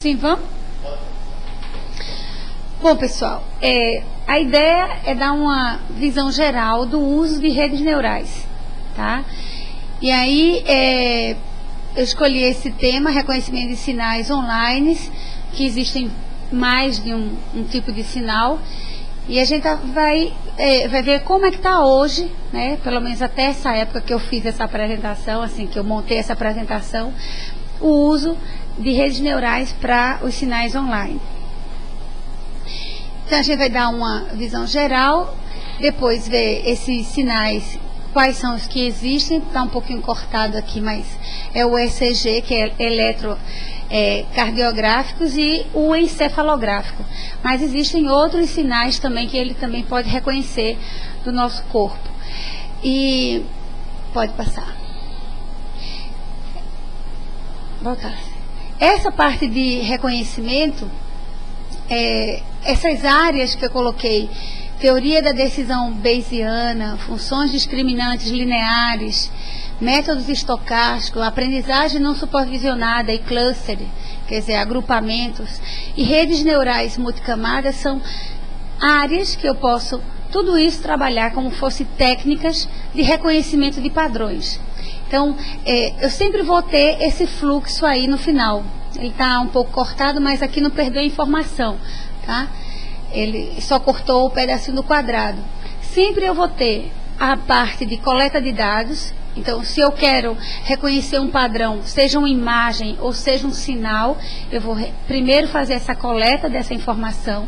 Sim, vamos? Bom, pessoal, a ideia é dar uma visão geral do uso de redes neurais, tá? E aí, eu escolhi esse tema, reconhecimento de sinais online, que existem mais de um tipo de sinal, e a gente vai ver como é que está hoje, né? Pelo menos até essa época que eu fiz essa apresentação, assim, que eu montei essa apresentação, o uso de redes neurais para os sinais online. Então a gente vai dar uma visão geral, depois ver esses sinais, quais são os que existem, está um pouquinho cortado aqui, mas é o ECG, que é eletrocardiográficos, e o encefalográfico. Mas existem outros sinais também que ele também pode reconhecer do nosso corpo. E pode passar. Voltar. Essa parte de reconhecimento, essas áreas que eu coloquei, teoria da decisão bayesiana, funções discriminantes lineares, métodos estocásticos, aprendizagem não supervisionada e cluster, quer dizer, agrupamentos, e redes neurais multicamadas são áreas que eu posso, tudo isso, trabalhar como fosse técnicas de reconhecimento de padrões. Então, eu sempre vou ter esse fluxo aí no final. Ele está um pouco cortado, mas aqui não perdeu a informação, tá? Ele só cortou o pedacinho do quadrado. Sempre eu vou ter a parte de coleta de dados. Então, se eu quero reconhecer um padrão, seja uma imagem ou seja um sinal, eu vou primeiro fazer essa coleta dessa informação.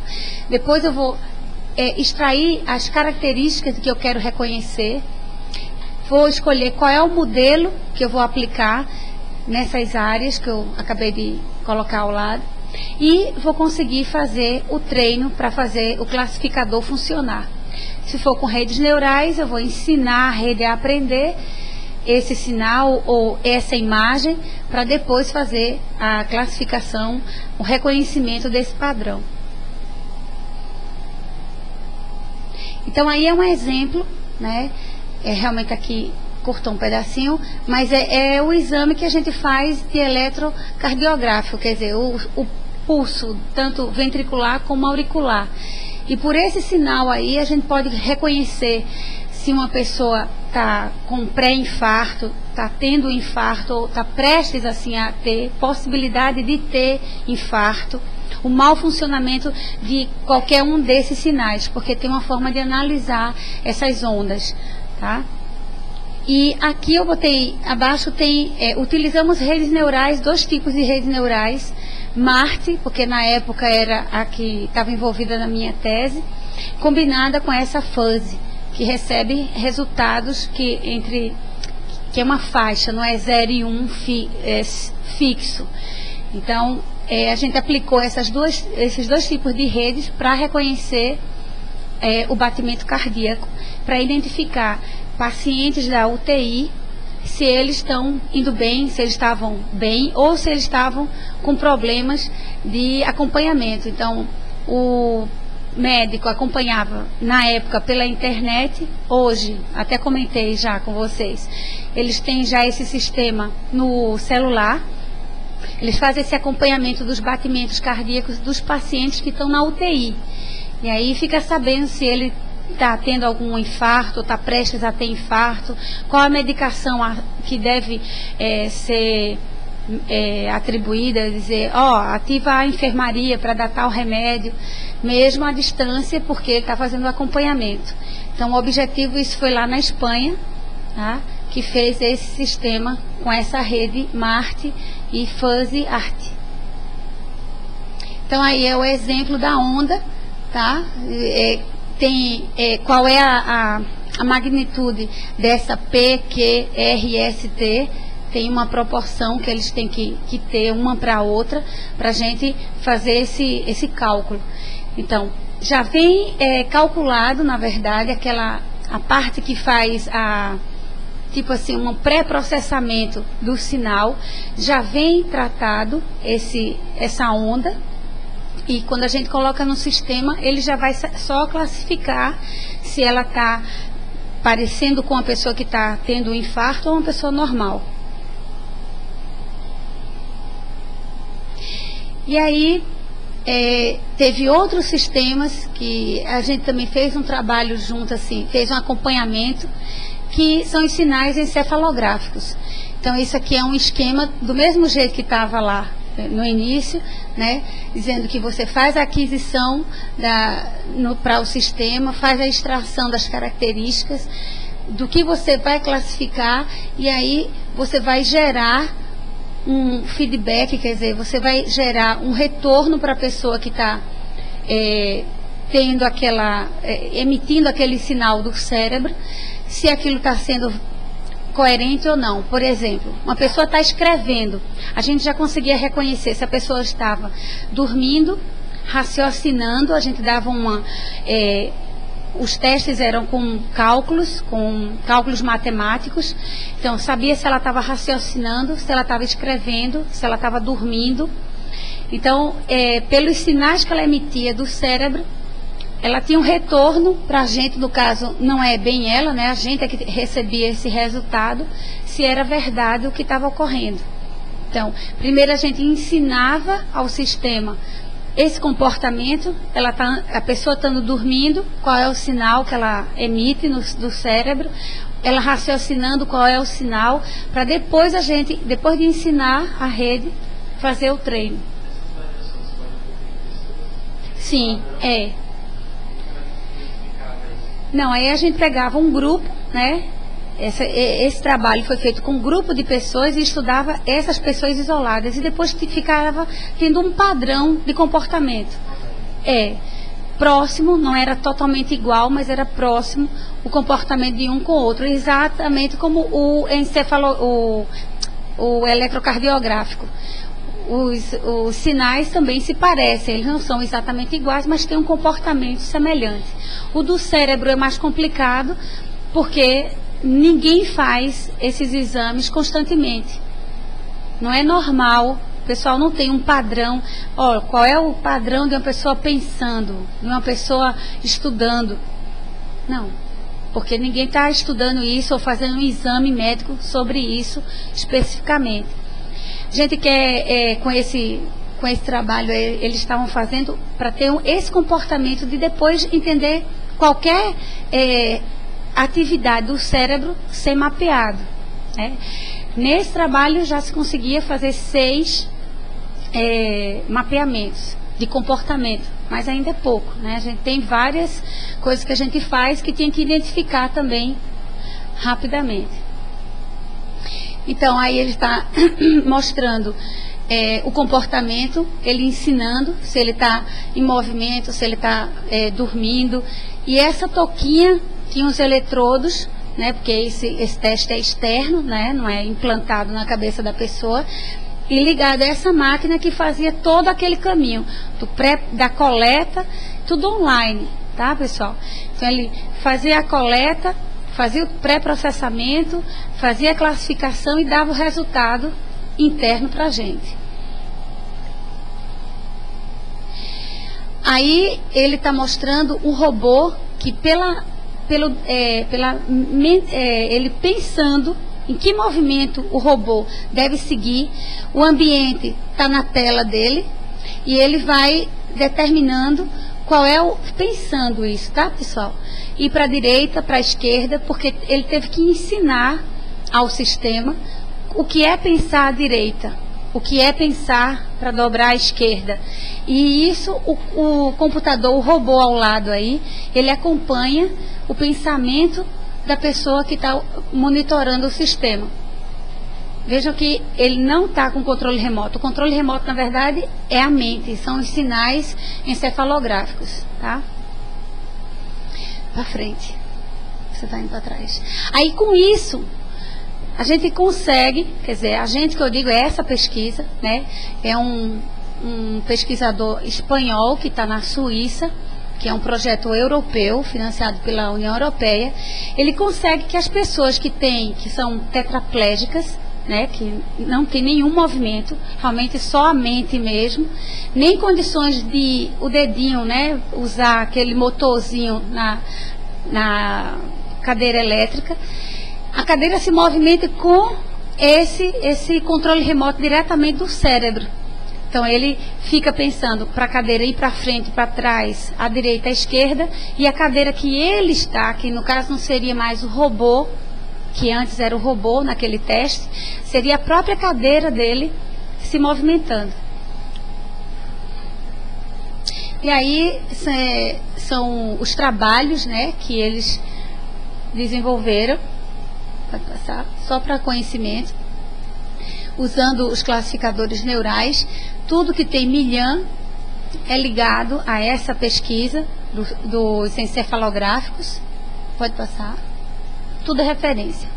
Depois eu vou extrair as características que eu quero reconhecer. Vou escolher qual é o modelo que eu vou aplicar nessas áreas que eu acabei de colocar ao lado. E vou conseguir fazer o treino para fazer o classificador funcionar. Se for com redes neurais, eu vou ensinar a rede a aprender esse sinal ou essa imagem para depois fazer a classificação, o reconhecimento desse padrão. Então aí é um exemplo, né? Realmente aqui cortou um pedacinho, mas é o exame que a gente faz de eletrocardiográfico, quer dizer, o pulso, tanto ventricular como auricular. E por esse sinal aí, a gente pode reconhecer se uma pessoa está com pré-infarto, está tendo infarto, ou está prestes assim a ter possibilidade de ter infarto, o mau funcionamento de qualquer um desses sinais, porque tem uma forma de analisar essas ondas, tá? E aqui eu botei, abaixo tem, utilizamos redes neurais, dois tipos de redes neurais, MART, porque na época era a que estava envolvida na minha tese, combinada com essa fuzzy, que recebe resultados que é uma faixa, não é 0 e 1 fixo. Então, a gente aplicou esses dois tipos de redes para reconhecer o batimento cardíaco, para identificar pacientes da UTI, se eles estão indo bem, se eles estavam bem ou se eles estavam com problemas de acompanhamento. Então, o médico acompanhava na época pela internet, hoje, até comentei já com vocês, eles têm já esse sistema no celular, eles fazem esse acompanhamento dos batimentos cardíacos dos pacientes que estão na UTI. E aí fica sabendo se ele está tendo algum infarto, está prestes a ter infarto, qual a medicação que deve ser atribuída, dizer, ativa a enfermaria para dar tal remédio, mesmo à distância, porque ele está fazendo o acompanhamento. Então, o objetivo, isso foi lá na Espanha, tá? Que fez esse sistema com essa rede MART e Fuzzy ART. Então, aí é o exemplo da onda, tá? Qual é a magnitude dessa PQRST, tem uma proporção que eles têm que ter uma para a outra, para a gente fazer esse cálculo. Então, já vem calculado, na verdade, a parte que faz tipo assim, um pré-processamento do sinal, já vem tratado essa onda. E quando a gente coloca no sistema, ele já vai só classificar se ela está parecendo com uma pessoa que está tendo um infarto ou uma pessoa normal. E aí teve outros sistemas que a gente também fez um trabalho junto, assim, fez um acompanhamento, que são os sinais encefalográficos. Então, isso aqui é um esquema do mesmo jeito que estava lá no início, né, dizendo que você faz a aquisição para o sistema, faz a extração das características, do que você vai classificar, e aí você vai gerar um feedback, quer dizer, você vai gerar um retorno para a pessoa que está emitindo aquele sinal do cérebro, se aquilo está sendo coerente ou não. Por exemplo, uma pessoa está escrevendo, a gente já conseguia reconhecer se a pessoa estava dormindo, raciocinando, a gente dava os testes eram com cálculos matemáticos, então sabia se ela estava raciocinando, se ela estava escrevendo, se ela estava dormindo. Então, pelos sinais que ela emitia do cérebro, ela tinha um retorno para a gente, no caso, não é bem ela, né? A gente é que recebia esse resultado, se era verdade o que estava ocorrendo. Então, primeiro a gente ensinava ao sistema esse comportamento, a pessoa estando dormindo, qual é o sinal que ela emite do cérebro, ela raciocinando qual é o sinal, para depois depois de ensinar a rede, fazer o treino. Sim, Não, aí a gente pegava um grupo, né? Esse trabalho foi feito com um grupo de pessoas e estudava essas pessoas isoladas, e depois ficava tendo um padrão de comportamento. Próximo, não era totalmente igual, mas era próximo o comportamento de um com o outro, exatamente como o eletrocardiográfico. Os sinais também se parecem, eles não são exatamente iguais, mas têm um comportamento semelhante. O do cérebro é mais complicado, porque ninguém faz esses exames constantemente. Não é normal, o pessoal não tem um padrão. Qual é o padrão de uma pessoa pensando, de uma pessoa estudando? Não, porque ninguém está estudando isso ou fazendo um exame médico sobre isso especificamente. A gente quer, com esse trabalho, eles estavam fazendo para ter esse comportamento de depois entender qualquer atividade do cérebro ser mapeado, né? Nesse trabalho já se conseguia fazer 6 mapeamentos de comportamento, mas ainda é pouco, né? A gente tem várias coisas que a gente faz que tinha que identificar também rapidamente. Então, aí ele está mostrando o comportamento, ele ensinando se ele está em movimento, se ele está dormindo. E essa touquinha tinha os eletrodos, né, porque esse teste é externo, né, não é implantado na cabeça da pessoa, e ligado a essa máquina que fazia todo aquele caminho, da coleta, tudo online, tá, pessoal? Então, ele fazia a coleta, fazia o pré-processamento, fazia a classificação e dava o resultado interno para a gente. Aí ele está mostrando um robô que ele pensando em que movimento o robô deve seguir, o ambiente está na tela dele e ele vai determinando qual é pensando isso, tá, pessoal? Ir para a direita, para a esquerda, porque ele teve que ensinar ao sistema o que é pensar à direita, o que é pensar para dobrar à esquerda. E isso, o computador, o robô ao lado aí, ele acompanha o pensamento da pessoa que está monitorando o sistema. Vejam que ele não está com controle remoto. O controle remoto, na verdade, é a mente, são os sinais encefalográficos, tá? Para frente. Você está indo para trás. Aí, com isso, a gente consegue, quer dizer, a gente que eu digo é essa pesquisa, né? É um pesquisador espanhol que está na Suíça, que é um projeto europeu, financiado pela União Europeia. Ele consegue que as pessoas que são tetraplégicas, né, que não tem nenhum movimento, realmente só a mente mesmo, nem condições de o dedinho, né, usar aquele motorzinho na cadeira elétrica, a cadeira se movimenta com esse controle remoto diretamente do cérebro. Então ele fica pensando para a cadeira ir para frente, para trás, à direita, à esquerda, e a cadeira que ele está, que no caso não seria mais o robô, que antes era o robô naquele teste, seria a própria cadeira dele se movimentando. E aí são os trabalhos, né, que eles desenvolveram, pode passar, só para conhecimento, usando os classificadores neurais. Tudo que tem milhão é ligado a essa pesquisa dos encefalográficos. Pode passar. Tudo é referência.